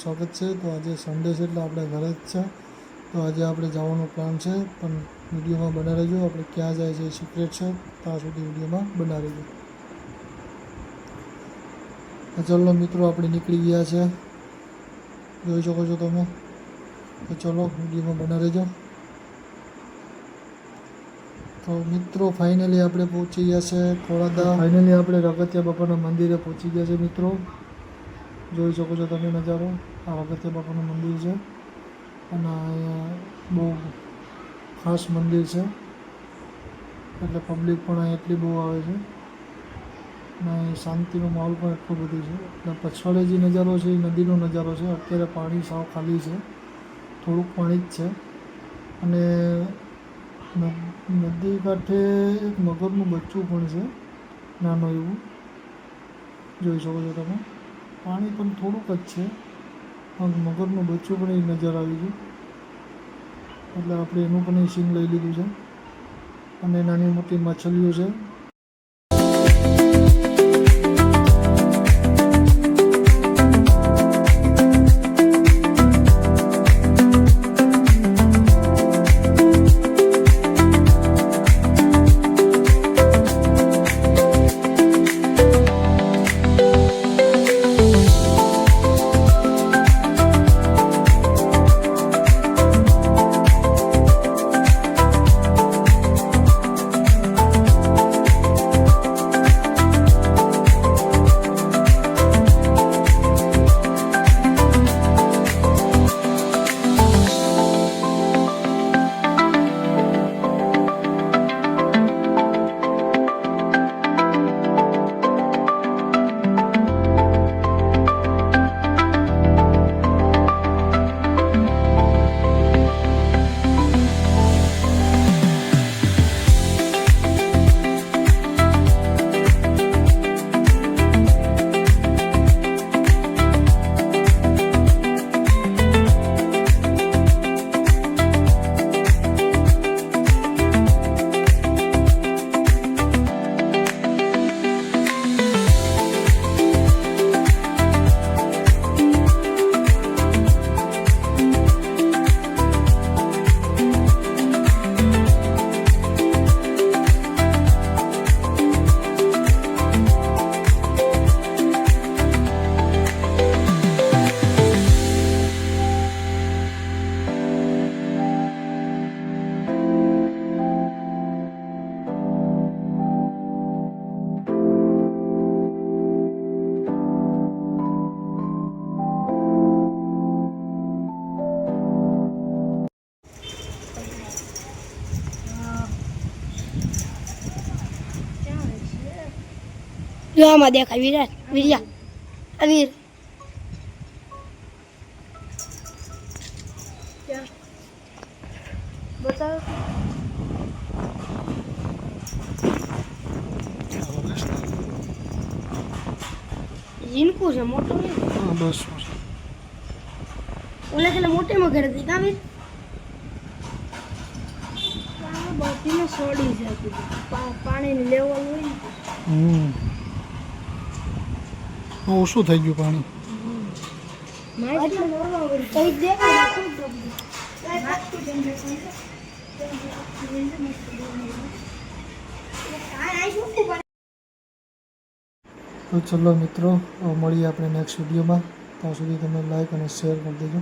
સ્વાગત છે। તો આજે સન્ડે છે એટલે આપણે ઘરે જ છે। તો આજે આપણે જવાનો પ્લાન છે, પણ વિડીયોમાં બના રહેજો। આપણે ક્યાં જાય છે એ સિક્રેટ છે, ત્યાં સુધી વિડીયોમાં બના રહેજો। ચલો મિત્રો, આપણે નીકળી ગયા છે, જોઈ શકો છો તમે। તો ચલો વિડીયોમાં બના રહેજો। તો મિત્રો ફાઇનલી આપણે પહોંચી ગયા છે ખોડાદા। ફાઇનલી આપણે રગતિયા બાપાના મંદિરે પહોંચી ગયા છે મિત્રો। જોઈ શકો છો તમે નજારો। આ રગતિયા બાપાનું મંદિર છે અને અહીંયા બહુ ખાસ મંદિર છે, એટલે પબ્લિક પણ અહીં એટલી બહુ આવે છે અને શાંતિનો માહોલ પણ એટલો બધો છે। એટલે પછવાડે જે નજારો છે એ નદીનો નજારો છે। અત્યારે પાણી સાવ ખાલી છે, થોડુંક પાણી જ છે અને નદી કાંઠે એક મગરનું બચ્ચું પણ છે, નાનું એવું, જોઈ શકો છો તમે। પાણી પણ થોડુંક જ છે, પણ મગરનું બચ્ચું પણ એ નજર આવી ગયું, એટલે આપણે એનું પણ એ સીન લઈ લીધું છે અને નાની મોટી માછલીઓ છે। જો આમાં દેખાય વિરાટ વીર્યા અવીર બતાવ જીનકુ છે મોટો ને। હા બસ ઓલે કે મોટેમાં ઘરે હતી કામ બધી સોડી છે પાણીની લેવલ હોય ને ઓછું થઈ ગયું પાણી। તો ચલો મિત્રો, મળીએ આપણે નેક્સ્ટ વિડીયોમાં। ત્યાં સુધી તમે લાઈક અને શેર કરી દેજો।